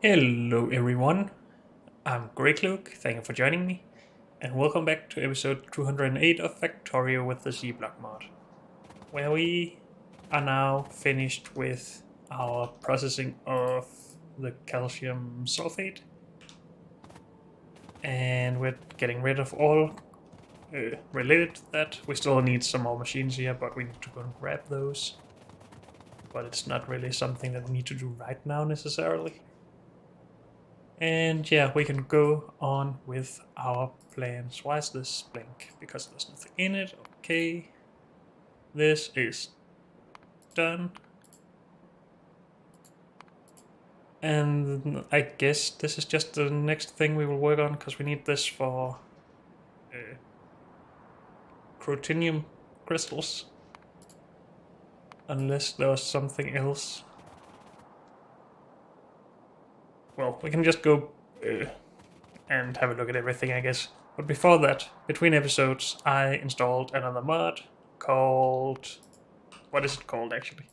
Hello everyone, I'm Greycloak, thank you for joining me, and welcome back to episode 208 of Factorio with the Z-Block mod, where we are now finished with our processing of the calcium sulfate, and we're getting rid of all related to that. We still need some more machines here, but we need to go and grab those, but it's not really something that we need to do right now necessarily. And yeah, we can go on with our plans. Why is this blank? Because there's nothing in it. Okay. This is done. And I guess this is just the next thing we will work on, because we need this for uh, crotinium crystals. Unless there was something else. Well, we can just go and have a look at everything, I guess. But before that, between episodes, I installed another mod called... What is it called, actually?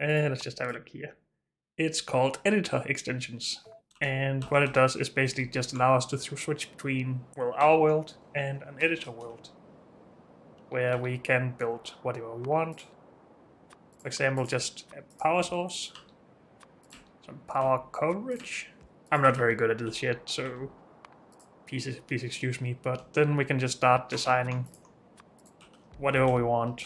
Let's just have a look here. It's called Editor Extensions. And what it does is basically just allow us to switch between, well, our world and an editor world, where we can build whatever we want. For example, just a power source, some power coverage. I'm not very good at this yet, so please excuse me, but then we can just start designing whatever we want.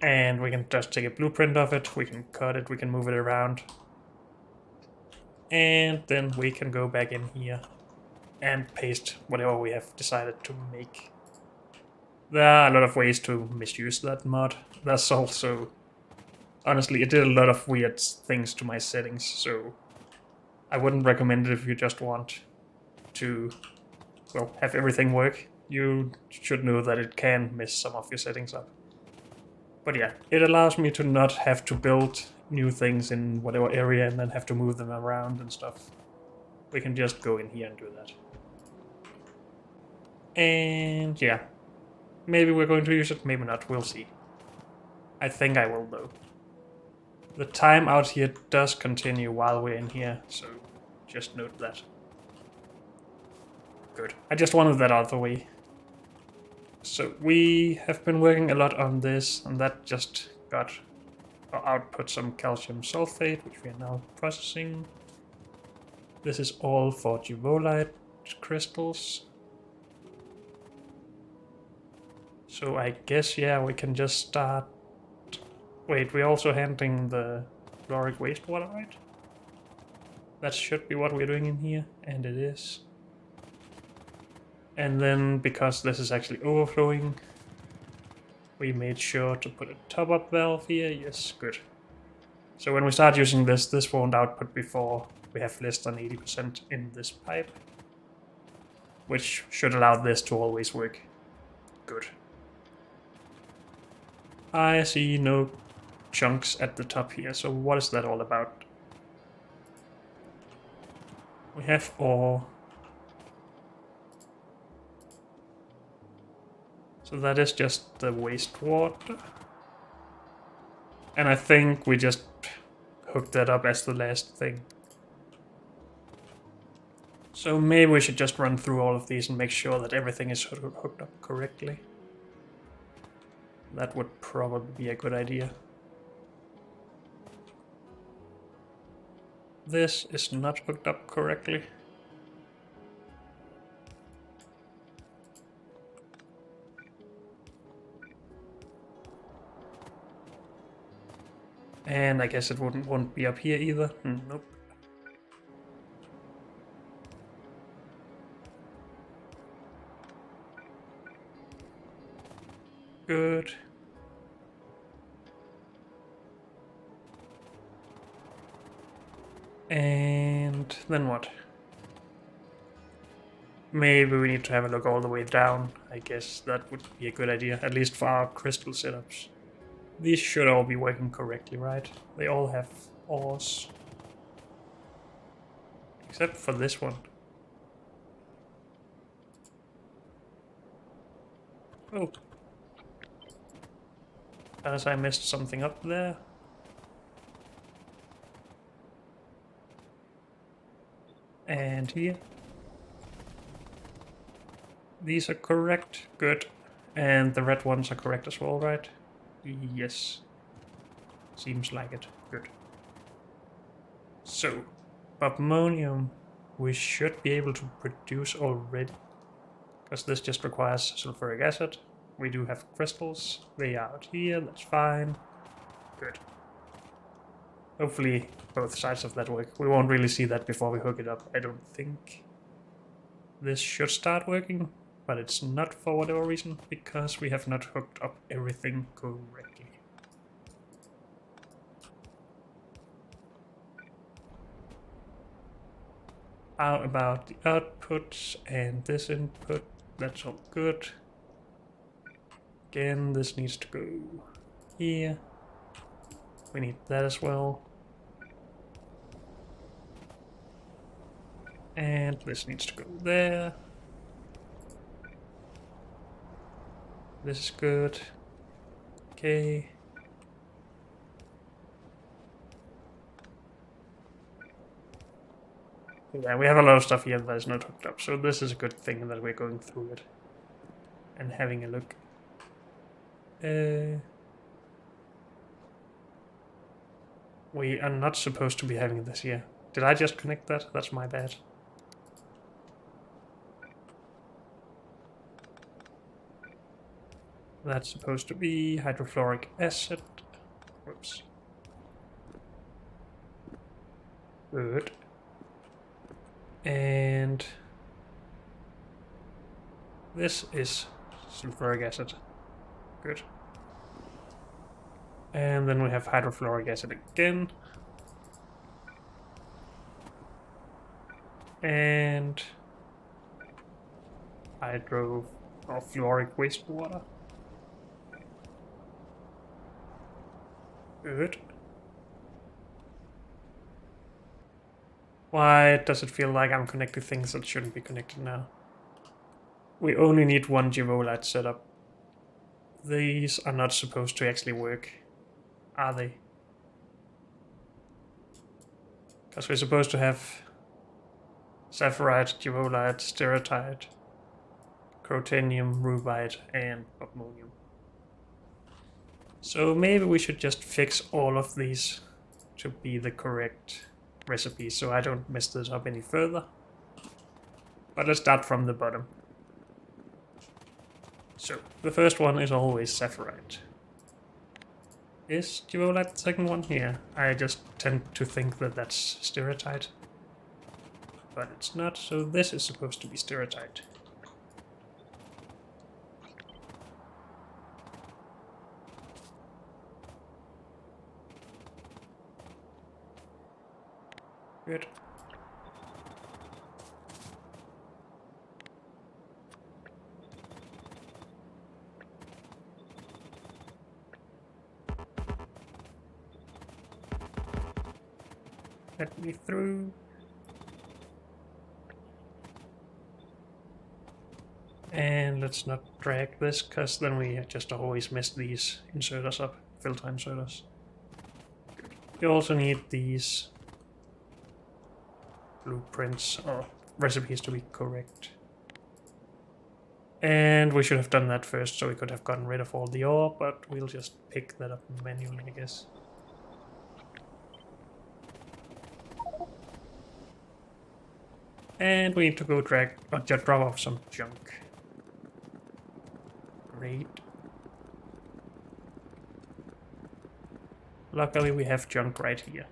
And we can just take a blueprint of it, we can cut it, we can move it around. And then we can go back in here and paste whatever we have decided to make. There are a lot of ways to misuse that mod. There's also... Honestly, it did a lot of weird things to my settings, so I wouldn't recommend it if you just want to, well, have everything work. You should know that it can mess some of your settings up. But yeah, it allows me to not have to build new things in whatever area and then have to move them around and stuff. We can just go in here and do that. And yeah, maybe we're going to use it, maybe not, we'll see. I think I will though. The time out here does continue while we're in here, so just note that. Good. I just wanted that out of the way. So we have been working a lot on this, and that just got our output some calcium sulfate, which we are now processing. This is all for duvolite crystals. So I guess, yeah, we can just start... Wait, we're also handling the chloric wastewater, right? That should be what we're doing in here, and it is. And then, because this is actually overflowing, we made sure to put a top-up valve here. Yes, good. So when we start using this, this won't output before we have less than 80% in this pipe, which should allow this to always work. Good. I see no chunks at the top here, so what is that all about? We have ore. So that is just the wastewater. And I think we just hooked that up as the last thing. So maybe we should just run through all of these and make sure that everything is hooked up correctly. That would probably be a good idea. This is not hooked up correctly. And I guess it won't be up here either. Nope. Good. And then what? Maybe we need to have a look all the way down. I guess that would be a good idea, at least for our crystal setups. These should all be working correctly, right? They all have ores. Except for this one. Oh. As I messed something up there. And here. These are correct. Good. And the red ones are correct as well, right? Yes. Seems like it. Good. So, ammonium we should be able to produce already. Because this just requires sulfuric acid. We do have crystals. They are out here. That's fine. Good. Hopefully both sides of that work. We won't really see that before we hook it up, I don't think. This should start working, but it's not for whatever reason, because we have not hooked up everything correctly. How about the outputs and this input? That's all good. Again, this needs to go here. We need that as well. And this needs to go there. This is good. Okay. Yeah, we have a lot of stuff here that is not hooked up, so this is a good thing that we're going through it and having a look. We are not supposed to be having this here. Did I just connect that? That's my bad. That's supposed to be hydrofluoric acid. Whoops. Good. And this is sulfuric acid. Good. And then we have hydrofluoric acid again. And fluoric wastewater. Good. Why does it feel like I'm connecting things that shouldn't be connected now? We only need one Givolite setup. These are not supposed to actually work, are they? Because we're supposed to have sapphirite, Givolite, steratite, crotonium, rubite, and ammonium. So maybe we should just fix all of these to be the correct recipe so I don't mess this up any further. But let's start from the bottom. So, the first one is always sapphirite. Is Givolite the second one? Yeah, I just tend to think that that's steratite. But it's not, so this is supposed to be steratite. Good. Let me through. And let's not drag this, because then we just always mess these inserters up, filter inserters. Good. We also need these blueprints or recipes to be correct. And we should have done that first so we could have gotten rid of all the ore, but we'll just pick that up manually, I guess. And we need to go drop off some junk. Great. Luckily we have junk right here.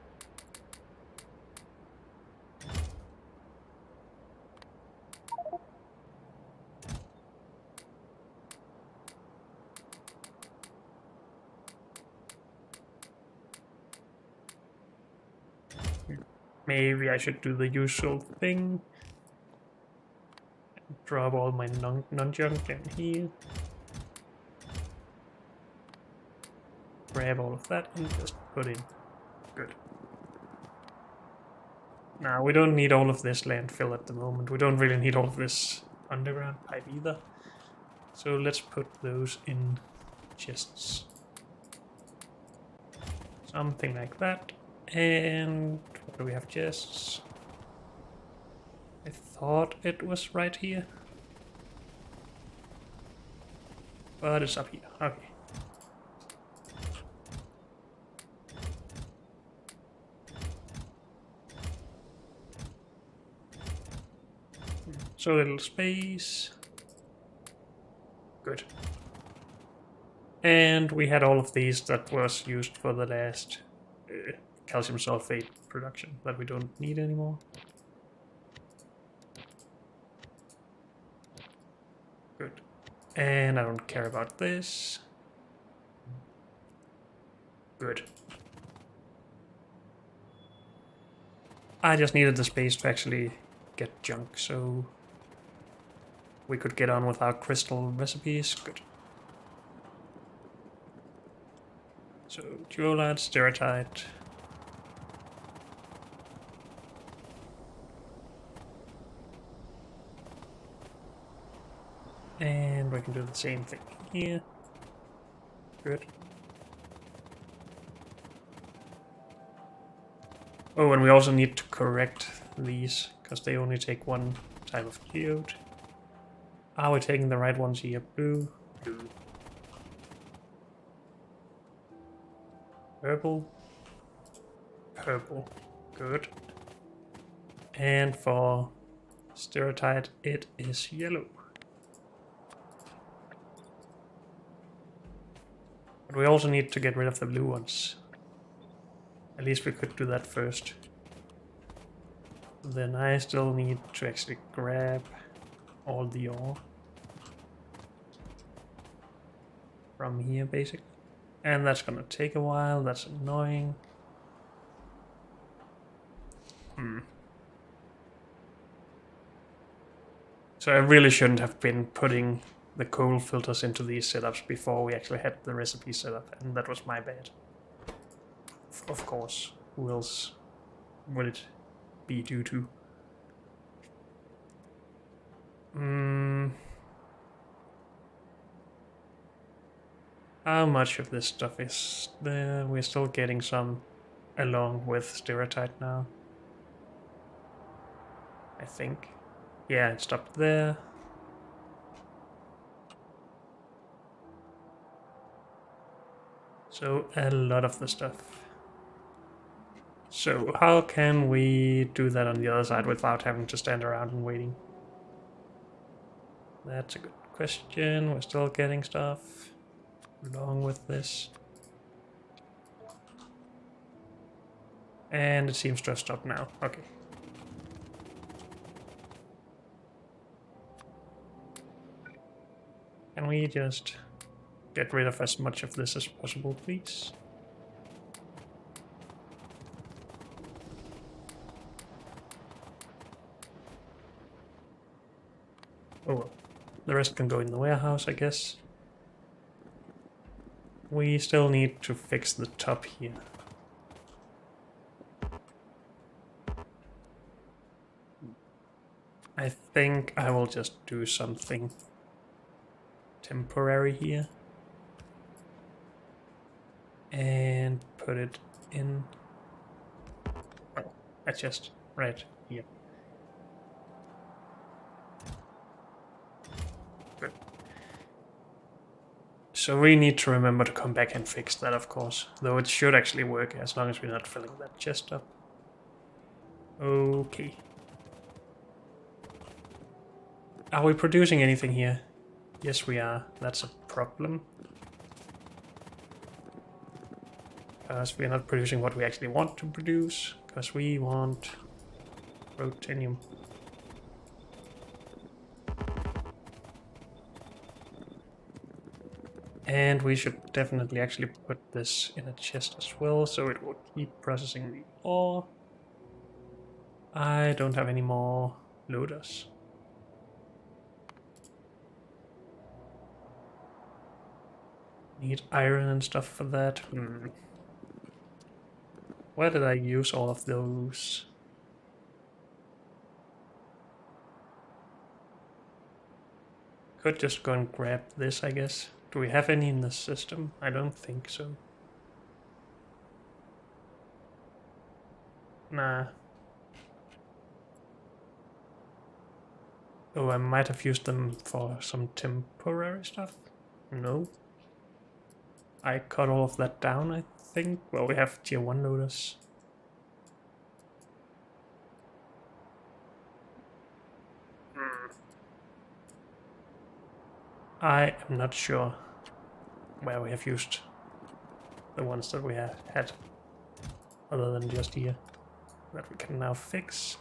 Maybe I should do the usual thing. Drop all my non-junk down here. Grab all of that and just put in. Good. Now, we don't need all of this landfill at the moment. We don't really need all of this underground pipe either. So let's put those in chests. Something like that. And what do we have chests? thought it was right here. But it's up here. Okay. So little space. Good. And we had all of these that was used for the last calcium sulfate production that we don't need anymore. Good. And I don't care about this. Good. I just needed the space to actually get junk, so we could get on with our crystal recipes. Good. So, duolite, steratite. And we can do the same thing here. Good. Oh, and we also need to correct these, because they only take one type of geode. Are we taking the right ones here? Blue. Blue. Purple. Purple. Good. And for steratite, it is yellow. But we also need to get rid of the blue ones. At least we could do that first. Then I still need to actually grab all the ore from here, basically. And that's gonna take a while, that's annoying. So I really shouldn't have been putting the coal filters into these setups before we actually had the recipe set up, and that was my bad. Of course, who else would it be due to? How much of this stuff is there? We're still getting some along with steratite now. I think. Yeah, it stopped there. So a lot of the stuff. So how can we do that on the other side without having to stand around and waiting? That's a good question. We're still getting stuff along with this. And it seems to have stopped now. Okay. Can we just get rid of as much of this as possible, please? Oh well. The rest can go in the warehouse, I guess. We still need to fix the top here. I think I will just do something temporary here. And put it in... Oh, that's just right here. Good. So we need to remember to come back and fix that, of course. Though it should actually work as long as we're not filling that chest up. Okay. Are we producing anything here? Yes, we are. That's a problem. Because we're not producing what we actually want to produce. Because we want protinium. And we should definitely actually put this in a chest as well, so it will keep processing the ore. I don't have any more loaders. Need iron and stuff for that. Where did I use all of those? Could just go and grab this, I guess. Do we have any in the system? I don't think so. Nah. Oh, I might have used them for some temporary stuff. No. I cut all of that down, I think. Well, we have tier 1 loaders. I am not sure where we have used the ones that we have had, other than just here, that we can now fix.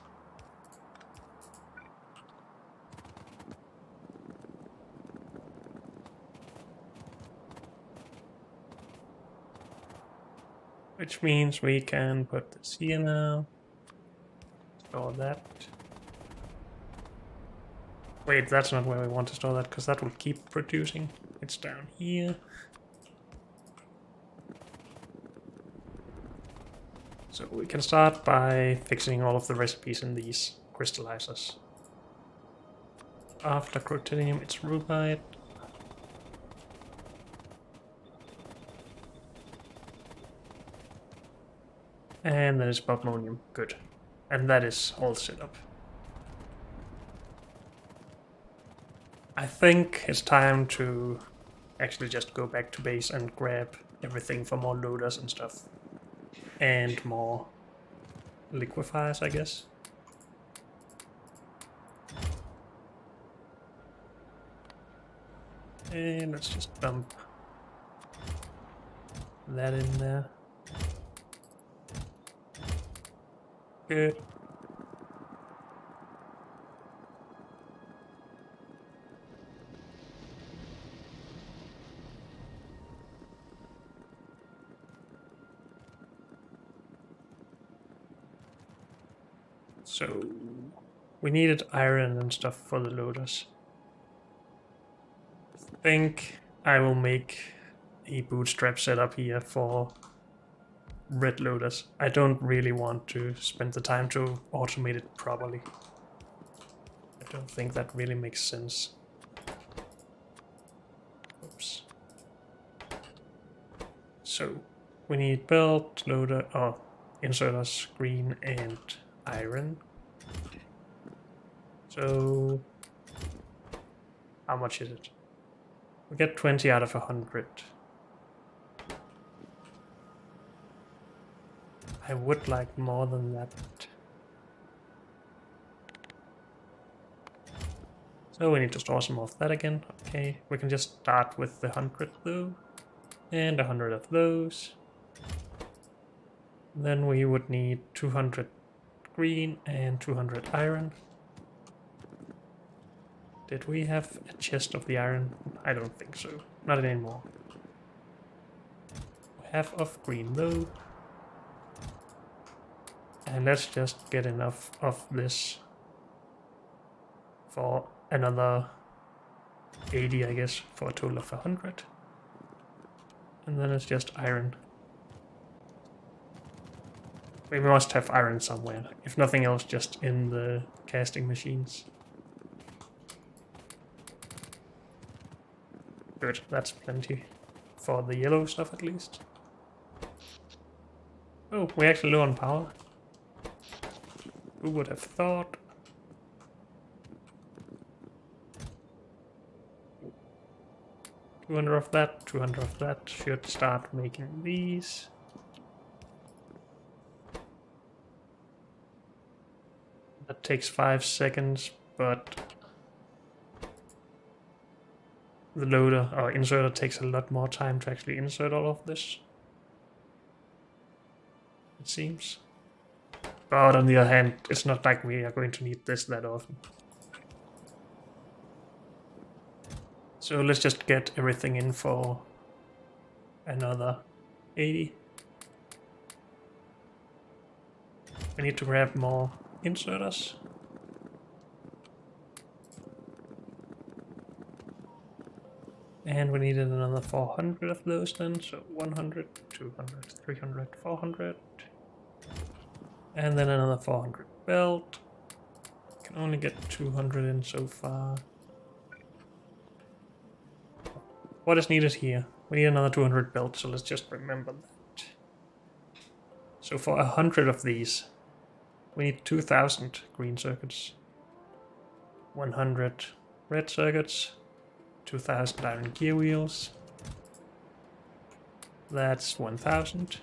Which means we can put this here now. Store that. Wait, that's not where we want to store that, because that will keep producing. It's down here. So we can start by fixing all of the recipes in these crystallizers. After crotinium, it's rubite. And then it's bodmonium. Good. And that is all set up. I think it's time to actually just go back to base and grab everything for more loaders and stuff. And more liquefiers, I guess. And let's just dump that in there. Good. So we needed iron and stuff for the loaders. I think I will make a bootstrap setup here for red loaders. I don't really want to spend the time to automate it properly. I don't think that really makes sense. Oops. So we need belt, loader, inserters, green, and iron. So how much is it? We get 20 out of 100. I would like more than that. So we need to store some of that again. Okay, we can just start with the 100 though. And 100 of those. Then we would need 200 green and 200 iron. Did we have a chest of the iron? I don't think so. Not anymore. Half of green though. And let's just get enough of this for another 80, I guess, for a total of 100. And then it's just iron. We must have iron somewhere. If nothing else, just in the casting machines. Good, that's plenty. For the yellow stuff at least. Oh, we're actually low on power. Who would have thought? $200 of that, 200 of that. Should start making these. That takes 5 seconds, but the loader or inserter takes a lot more time to actually insert all of this. It seems. But on the other hand, it's not like we are going to need this that often. So let's just get everything in for another 80. We need to grab more inserters. And we needed another 400 of those then, so 100, 200, 300, 400. And then another 400 belt. Can only get 200 in so far. What is needed here? We need another 200 belt, so let's just remember that. So for 100 of these, we need 2000 green circuits. 100 red circuits, 2000 iron gear wheels. That's 1000.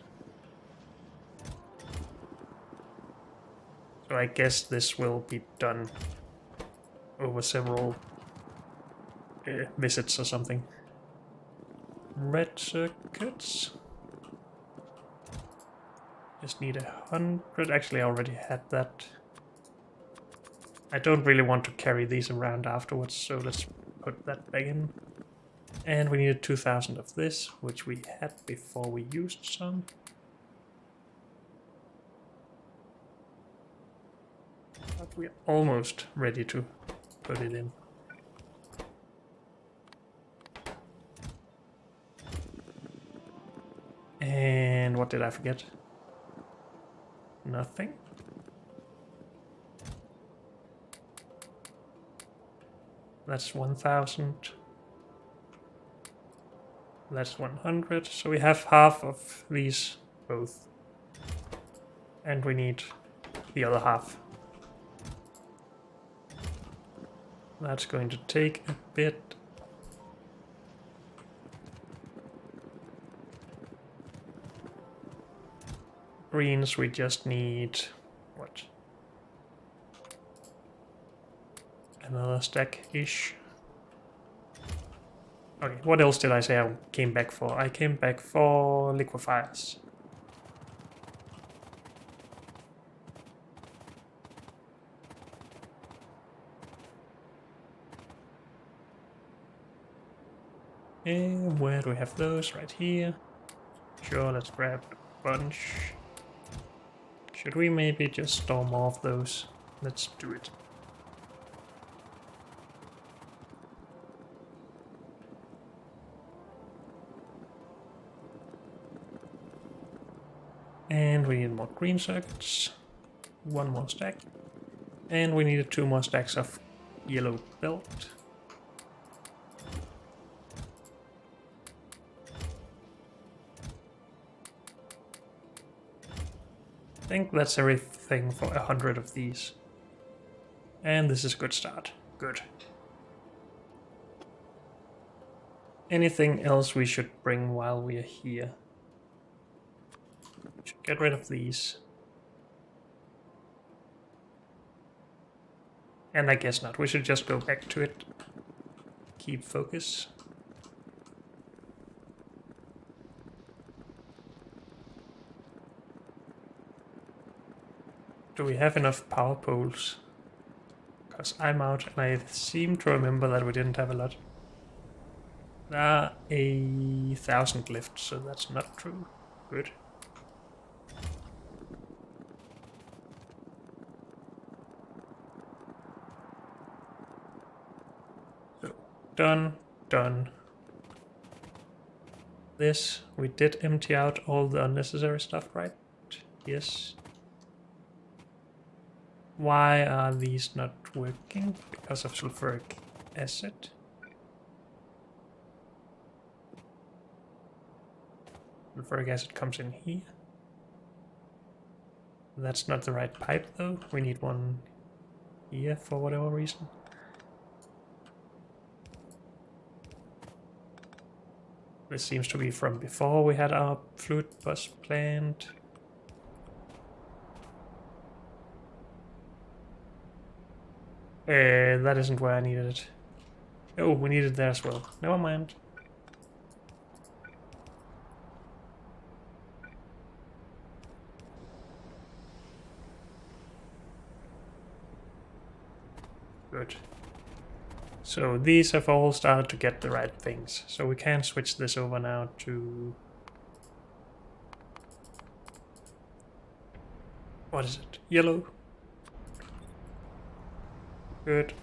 So I guess this will be done over several visits or something. Red circuits. Just need 100. Actually, I already had that. I don't really want to carry these around afterwards, so let's put that back in. And we needed 2000 of this, which we had before we used some. But we're almost ready to put it in. And what did I forget? Nothing. That's 1000. That's 100. So we have half of these both. And we need the other half. That's going to take a bit. Greens, we just need what? Another stack-ish. Okay, what else did I say I came back for? I came back for liquefiers. And where do we have those? Right here. Sure, let's grab a bunch. Should we maybe just storm off those? Let's do it. And we need more green circuits. One more stack. And we needed 2 more stacks of yellow belt. I think that's everything for 100 of these. And this is a good start. Good. Anything else we should bring while we are here? Should get rid of these. And I guess not. We should just go back to it. Keep focus. Do we have enough power poles? Because I'm out and I seem to remember that we didn't have a lot. There are 1,000 left, so that's not true. Good. So, done. This, we did empty out all the unnecessary stuff, right? Yes. Why are these not working? Because of sulfuric acid. Sulfuric acid comes in here. That's not the right pipe though. We need one here for whatever reason. This seems to be from before we had our fluid bus planned. That isn't where I needed it. Oh, we need it there as well. Never mind. Good. So these have all started to get the right things. So we can switch this over now to... What is it? Yellow. Good.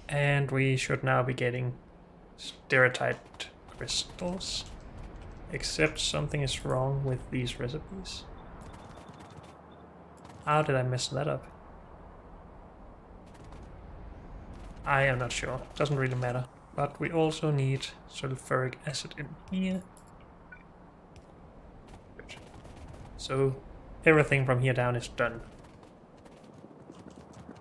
And we should now be getting stereotyped crystals. Except something is wrong with these recipes. How did I mess that up? I am not sure. Doesn't really matter. But we also need sulfuric acid in here. Good. So everything from here down is done.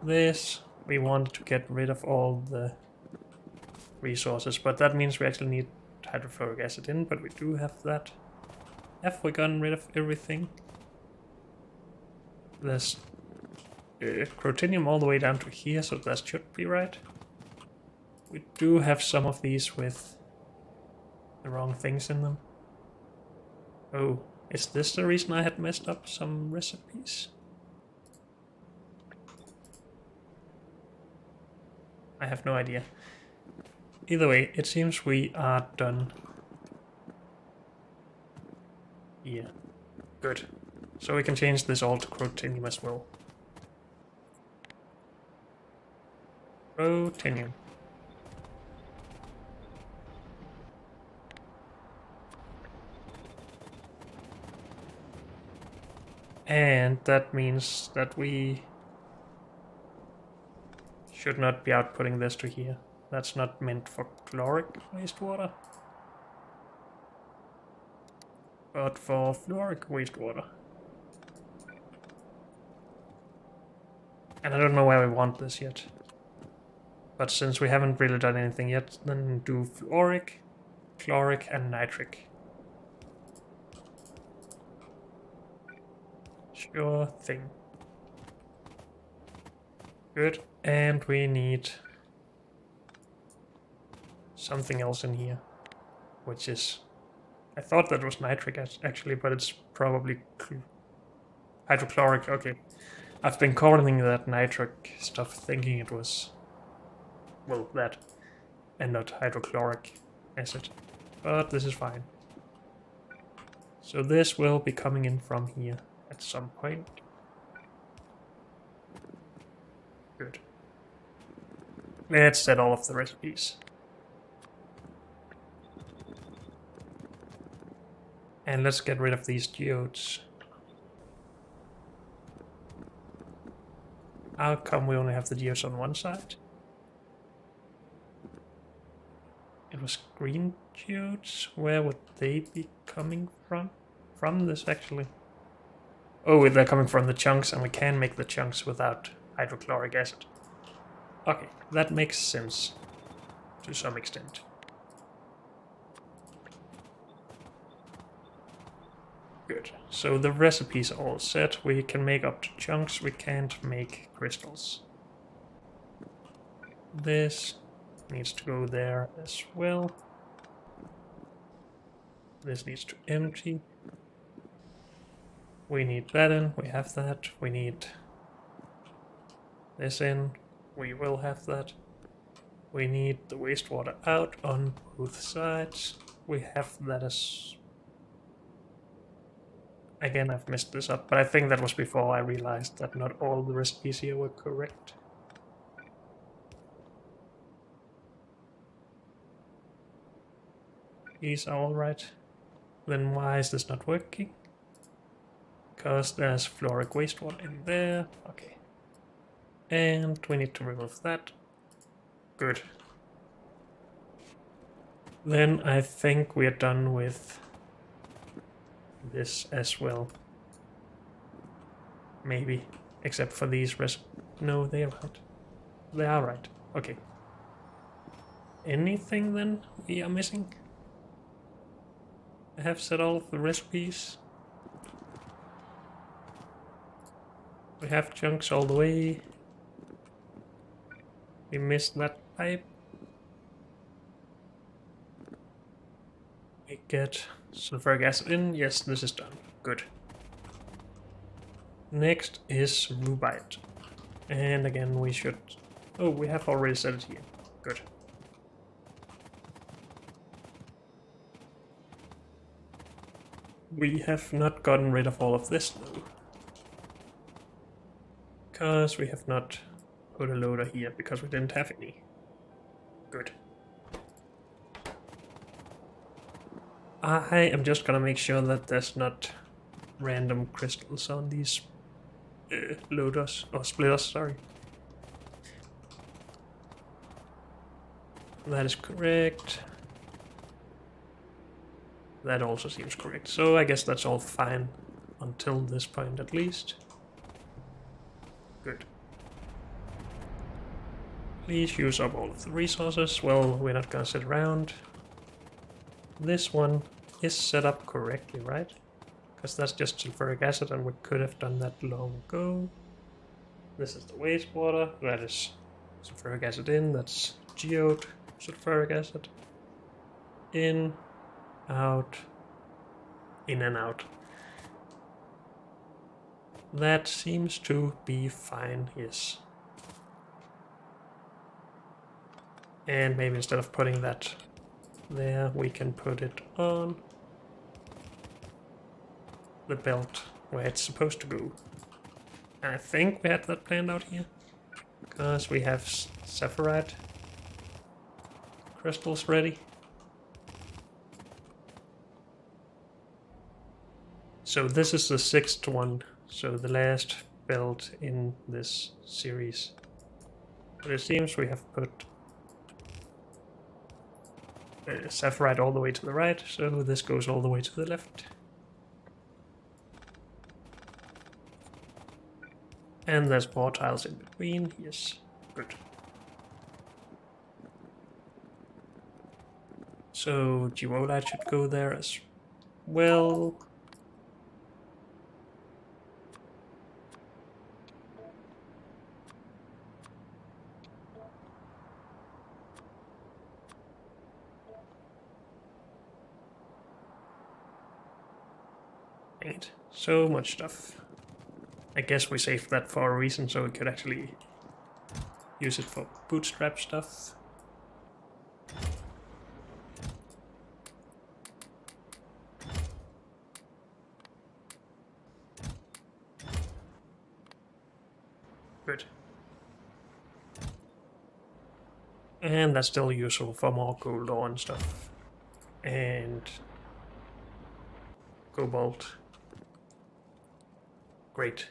This we want to get rid of all the resources, but that means we actually need hydrofluoric acid in, but we do have that. Have we gotten rid of everything? There's crotinium all the way down to here, so that should be right. We do have some of these with the wrong things in them. Oh, is this the reason I had messed up some recipes? I have no idea. Either way, it seems we are done. Yeah, good. So we can change this all to crotinium as well. Crotinium. And that means that we should not be outputting this to here. That's not meant for chloric wastewater, but for fluoric wastewater. And I don't know where we want this yet. But since we haven't really done anything yet, then do fluoric, chloric, and nitric. Sure thing. Good. And we need something else in here, which is... I thought that was nitric actually, but it's probably hydrochloric. Okay. I've been calling that nitric stuff thinking it was, well, that, and not hydrochloric acid. But this is fine. So this will be coming in from here at some point. Good. Let's set all of the recipes. And let's get rid of these geodes. How come we only have the geodes on one side? It was green geodes? Where would they be coming from? From this, actually. Oh, they're coming from the chunks, and we can make the chunks without hydrochloric acid. Okay, that makes sense. To some extent. Good. So the recipes are all set. We can make up to chunks. We can't make crystals. This needs to go there as well. This needs to empty. We need that in. We have that. We need this in. We will have that. We need the wastewater out on both sides. We have that as... Again, I've messed this up, but I think that was before I realized that not all the recipes here were correct. These are all right. Then why is this not working? Because there's fluoric wastewater in there. Okay. And we need to remove that. Good. Then I think we're done with this as well. Maybe. Except for these No, they are right. They are right. Okay. Anything then we are missing? I have set all of the recipes. We have chunks all the way. We missed that pipe. We get sulfuric acid in. Yes, this is done. Good. Next is rubite. And again, we should... Oh, we have already set it here. Good. We have not gotten rid of all of this, though. Because we have not put a loader here, because we didn't have any. Good. I am just gonna make sure that there's not random crystals on these loaders, or splitters, sorry. That is correct. That also seems correct. So I guess that's all fine until this point at least. Good. Please use up all of the resources. Well, we're not gonna sit around. This one is set up correctly, right? Because that's just sulfuric acid and we could have done that long ago. This is the wastewater. That is sulfuric acid in. That's geode sulfuric acid. In, out, in and out. That seems to be fine, yes. And maybe instead of putting that there, we can put it on the belt where it's supposed to go. And I think we had that planned out here, because we have saphirite crystals ready. So this is the 6th one, so the last belt in this series. But it seems we have put saphirite all the way to the right, so this goes all the way to the left. And there's more tiles in between, yes, good. So geolite should go there as well. Dang it, so much stuff. I guess we saved that for a reason, so we could actually use it for bootstrap stuff. Good. And that's still useful for more gold ore and stuff. And cobalt. Great.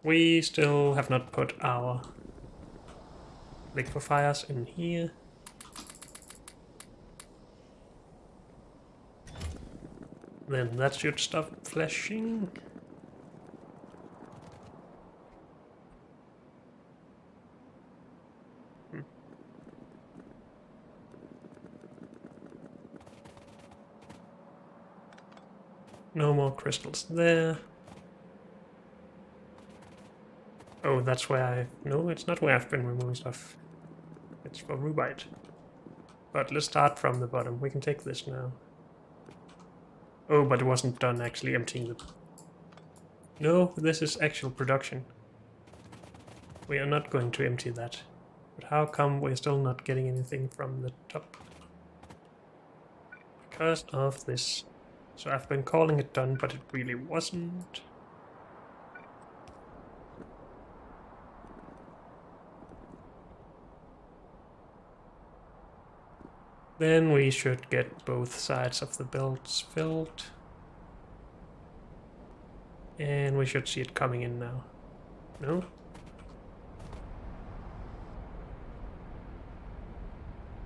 We still have not put our liquefiers in here. Then that should stop flashing. No more crystals there. Oh, that's where I... No, it's not where I've been removing stuff. It's for rubite. But let's start from the bottom. We can take this now. Oh, but it wasn't done actually emptying the... No, this is actual production. We are not going to empty that. But how come we're still not getting anything from the top? Because of this. So I've been calling it done, but it really wasn't. Then we should get both sides of the belts filled. And we should see it coming in now. No?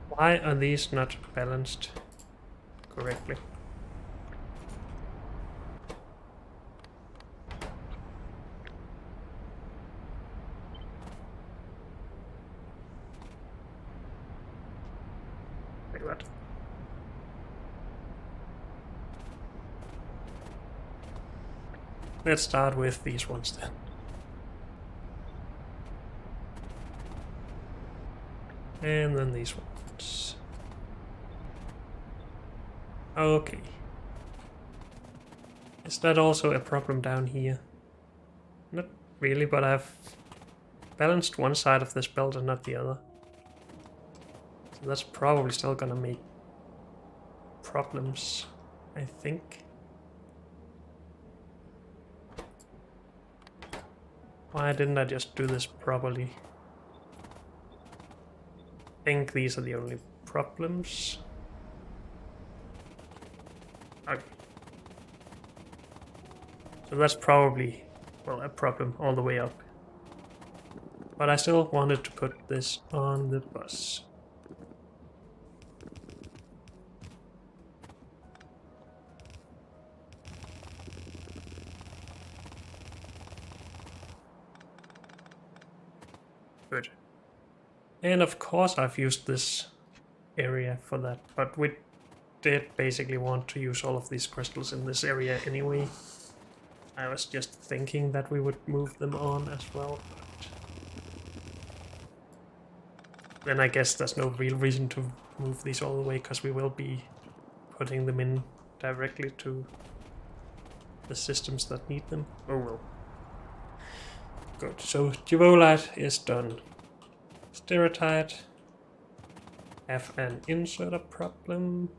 Why are these not balanced correctly? Like that. Let's start with these ones then. And then these ones. Okay. Is that also a problem down here? Not really, but I've balanced one side of this belt and not the other. So that's probably still gonna make problems, I think. Why didn't I just do this properly? I think these are the only problems. Okay. So that's probably, well, a problem all the way up. But I still wanted to put this on the bus. Good. And of course I've used this area for that, but we did basically want to use all of these crystals in this area anyway. I was just thinking that we would move them on as well, but then I guess there's no real reason to move these all the way, because we will be putting them in directly to the systems that need them. Oh well. Good, so Duolite is done. Stereotype. Have an inserter problem.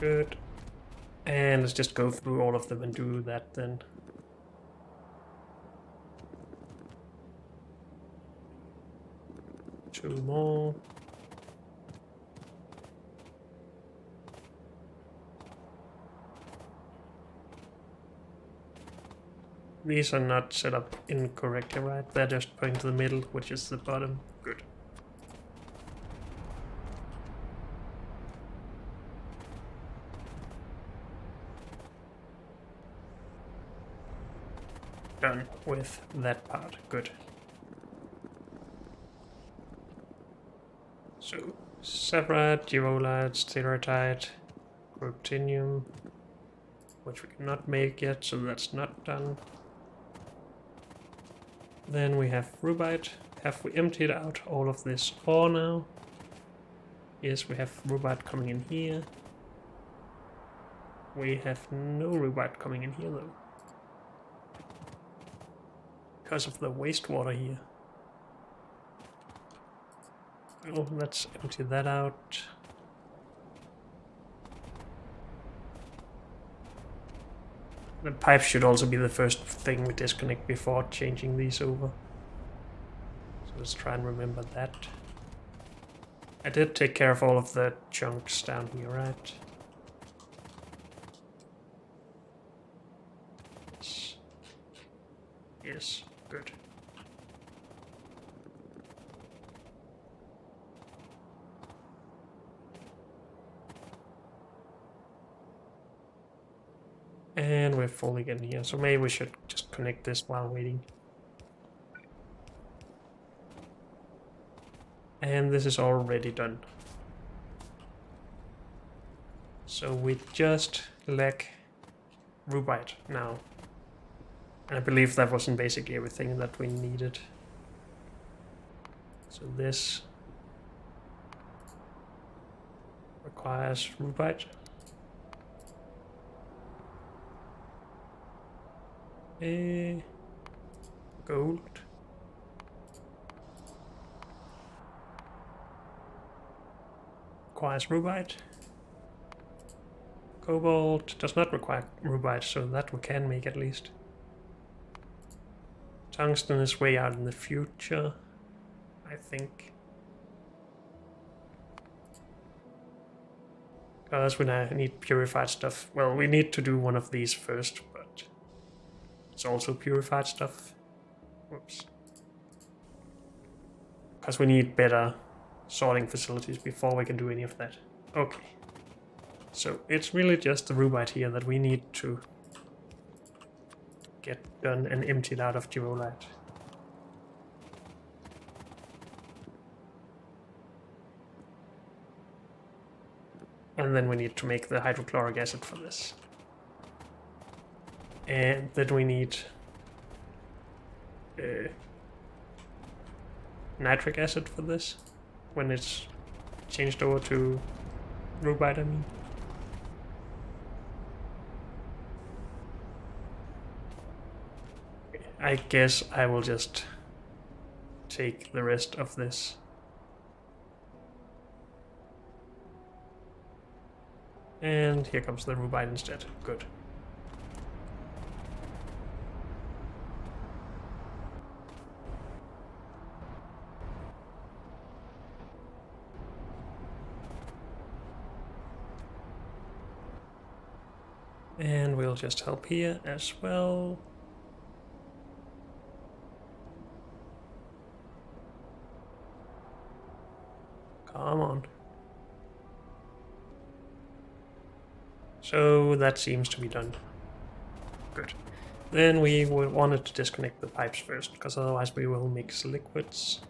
Good. And let's just go through all of them and do that then. Two more. These are not set up incorrectly, right? They're just pointing to the middle, which is the bottom. Good. Done with that part. Good. So, Separate, Duolite, Stereotype, Ructinium, which we cannot make yet, so that's not done. Then we have Rubite. Have we emptied out all of this ore now? Yes, we have Rubite coming in here. We have no Rubite coming in here though, because of the wastewater here. Oh, let's empty that out. The pipe should also be the first thing we disconnect before changing these over. So let's try and remember that. I did take care of all of the chunks down here, right? Yes. Yes, good. And we're full again here, so maybe we should just connect this while waiting. And this is already done. So we just lack Rubite now. And I believe that wasn't basically everything that we needed. So this requires Rubite. Gold. Requires Rubite. Cobalt does not require Rubite, so that we can make at least. Tungsten is way out in the future, I think. Because we need purified stuff. Well, we need to do one of these first, but it's also purified stuff. Whoops. Because we need better sorting facilities before we can do any of that. Okay. So it's really just the Rubite here that we need to get done and emptied out of Duolite. And then we need to make the hydrochloric acid for this. And then we need nitric acid for this, when it's changed over to Rubite, I mean. I guess I will just take the rest of this. And here comes the Rubite instead. Good. And we'll just help here as well. Come on. So that seems to be done. Good. Then we wanted to disconnect the pipes first, because otherwise we will mix liquids.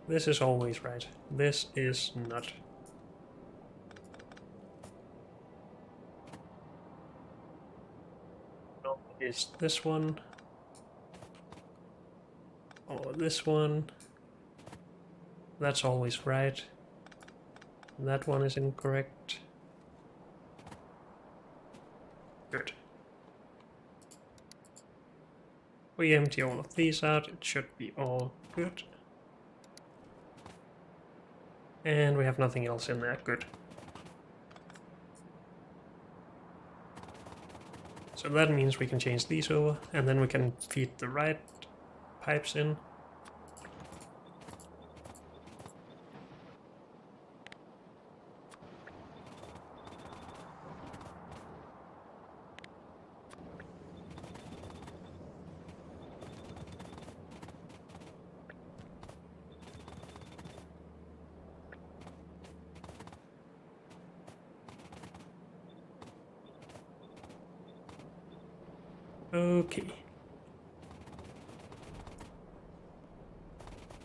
This is always right. This is not. No, is this one. Or this one. That's always right. That one is incorrect. Good. We empty all of these out, it should be all good. And we have nothing else in there, good. So that means we can change these over, and then we can feed the right pipes in. Okay.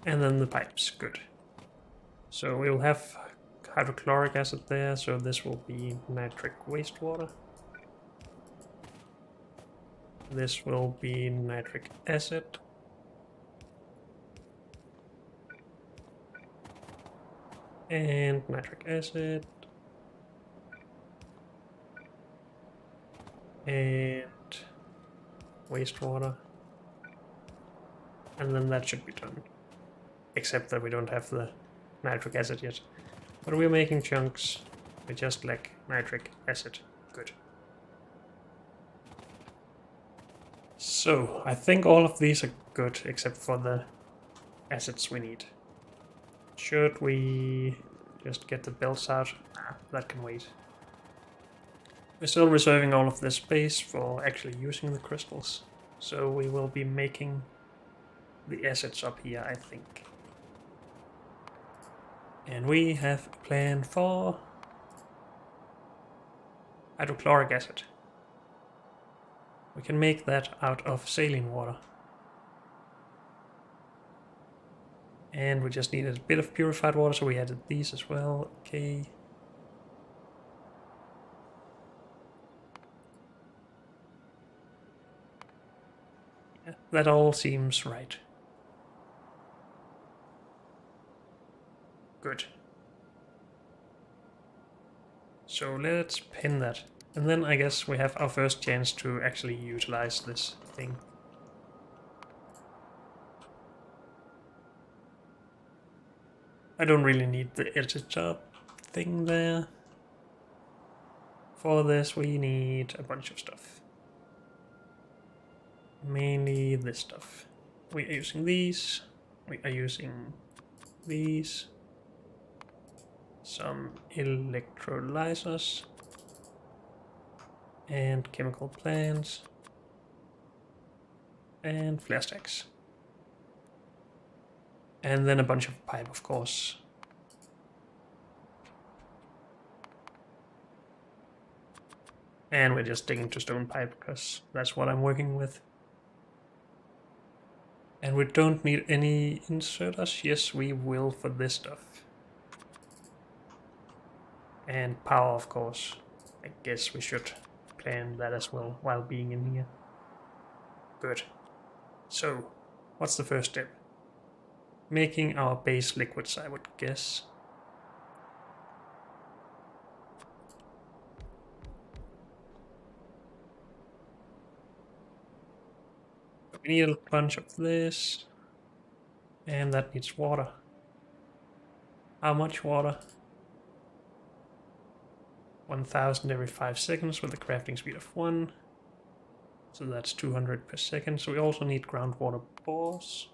And then the pipes, good. So we'll have hydrochloric acid there, so this will be nitric wastewater. This will be nitric acid. And nitric acid. And wastewater. And then that should be done. Except that we don't have the nitric acid yet. But we're making chunks. We just lack nitric acid. Good. So, I think all of these are good, except for the acids we need. Should we just get the belts out? Ah, that can wait. We're still reserving all of this space for actually using the crystals. So we will be making the acids up here, I think. And we have a plan for hydrochloric acid. We can make that out of saline water. And we just needed a bit of purified water, so we added these as well. Okay. Yeah, that all seems right. Good. So let's pin that. And then I guess we have our first chance to actually utilize this thing. I don't really need the editor thing there. For this we need a bunch of stuff. Mainly this stuff. We are using these. We are using these. Some electrolyzers. And chemical plants. And flare stacks. And then a bunch of pipe, of course. And we're just sticking to stone pipe, because that's what I'm working with. And we don't need any inserters. Yes, we will for this stuff. And power, of course. I guess we should plan that as well while being in here. Good. So, what's the first step? Making our base liquids, I would guess. We need a bunch of this. And that needs water. How much water? 1000 every 5 seconds with a crafting speed of 1. So that's 200 per second. So we also need groundwater bores.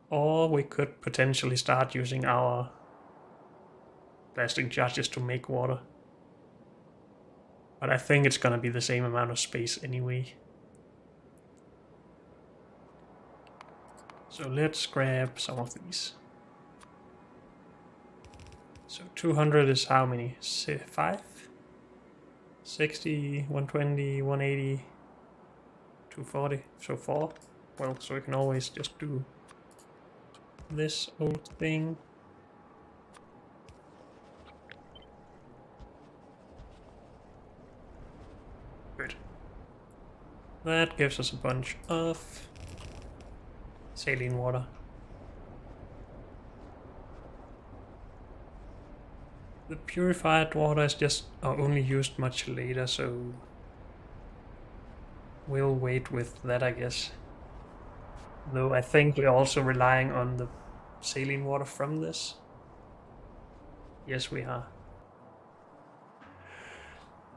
Or we could potentially start using our plastic charges to make water. But I think it's gonna be the same amount of space anyway. So let's grab some of these. So 200 is how many? 5? 60, 120, 180, 240, so 4. Well, so we can always just do this old thing. Good. That gives us a bunch of saline water. The purified water is just only used much later, so we'll wait with that, I guess. Though I think we're also relying on the saline water from this. Yes, we are.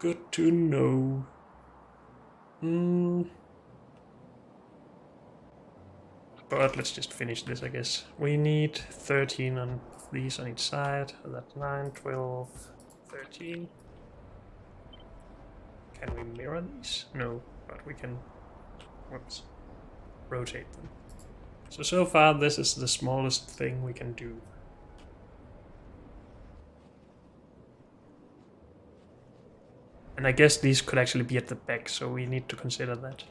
Good to know. But let's just finish this, I guess. We need 13 on these on each side. So that's 9, 12, 13. Can we mirror these? No, but we can, whoops, rotate them. So far this is the smallest thing we can do. And I guess these could actually be at the back, so we need to consider that.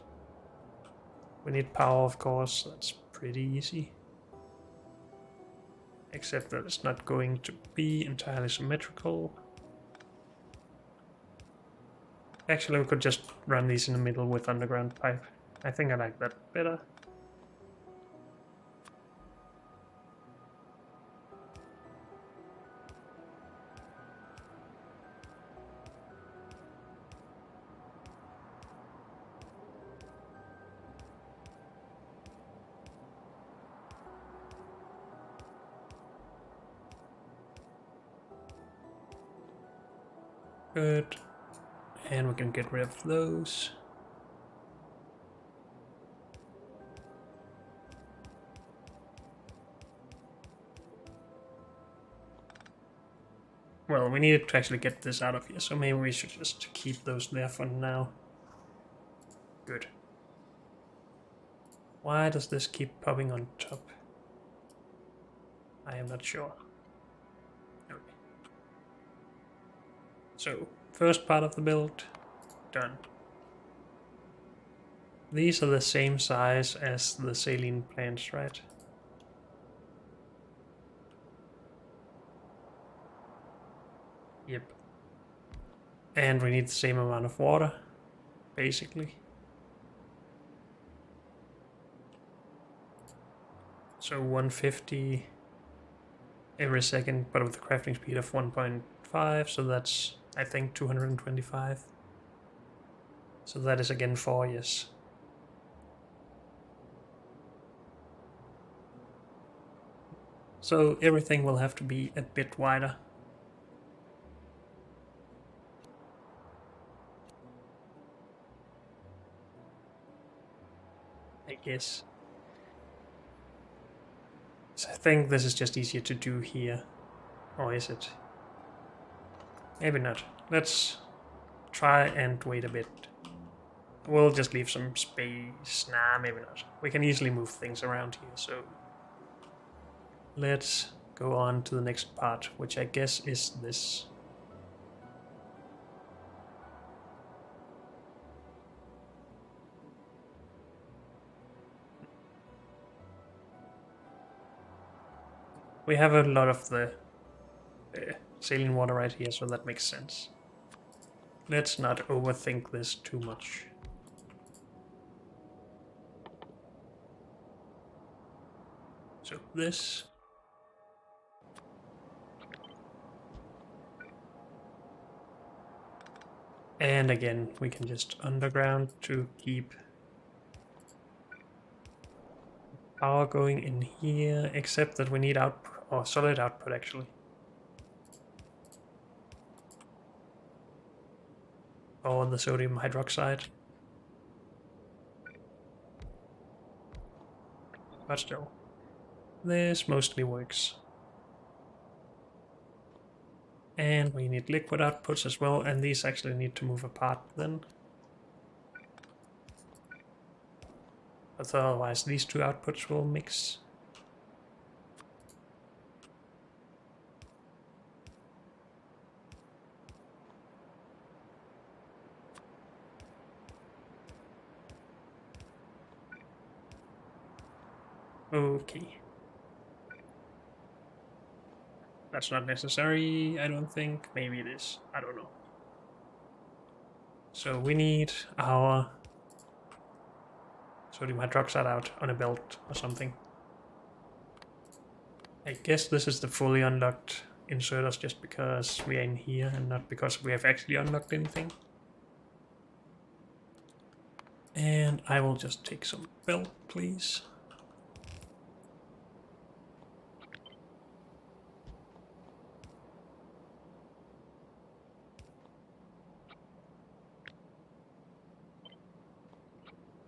We need power, of course, that's pretty easy. Except that it's not going to be entirely symmetrical. Actually, we could just run these in the middle with underground pipe. I think I like that better. Good. And we can get rid of those. Well, we needed to actually get this out of here, so maybe we should just keep those there for now. Good. Why does this keep popping on top? I am not sure. Okay. So, first part of the build, done. These are the same size as the saline plants, right? Yep. And we need the same amount of water, basically. So 150 every second, but with a crafting speed of 1.5, so that's, I think, 225. So that is again 4, yes. So everything will have to be a bit wider. I guess. So I think this is just easier to do here. Or is it? Maybe not. Let's try and wait a bit. We'll just leave some space. Nah, maybe not. We can easily move things around here, so let's go on to the next part, which I guess is this. We have a lot of the saline water right here, so that makes sense. Let's not overthink this too much. So this. And again, we can just underground to keep power going in here, except that we need output, or solid output actually. Or the sodium hydroxide. But still, this mostly works. And we need liquid outputs as well, and these actually need to move apart then. But otherwise these two outputs will mix. Okay. That's not necessary, I don't think. Maybe it is. I don't know. So we need our sodium hydroxide out on a belt or something. I guess this is the fully unlocked inserters just because we are in here and not because we have actually unlocked anything. And I will just take some belt, please.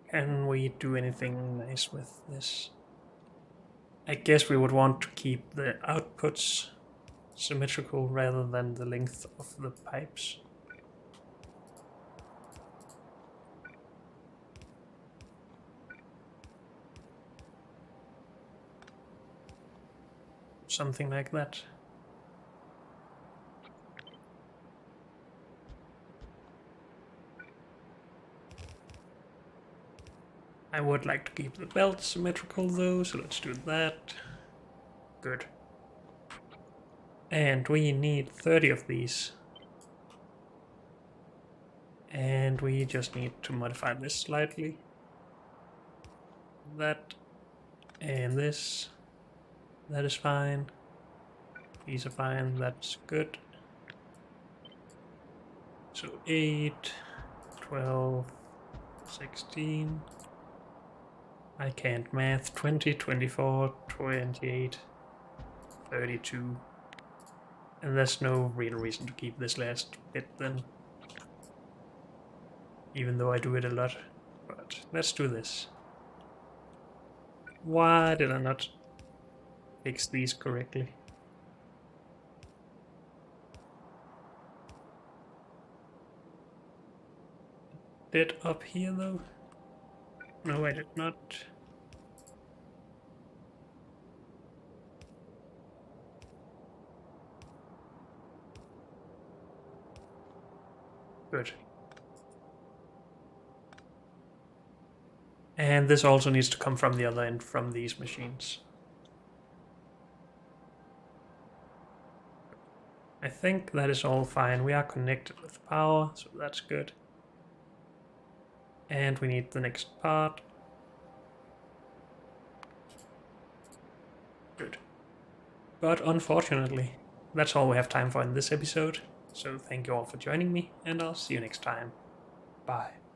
Can we do anything nice with this? I guess we would want to keep the outputs symmetrical rather than the length of the pipes. Something like that. I would like to keep the belt symmetrical though, so let's do that. Good. And we need 30 of these. And we just need to modify this slightly. That and this. That is fine. These are fine, that's good. So 8, 12, 16. I can't math. 20, 24, 28, 32. And there's no real reason to keep this last bit then. Even though I do it a lot. But let's do this. Why did I not fix these correctly? Did up here though? No, I did not. Good. And this also needs to come from the other end, from these machines. I think that is all fine. We are connected with power, so that's good. And we need the next part. Good. But unfortunately, that's all we have time for in this episode. So thank you all for joining me, and I'll see you next time. Bye.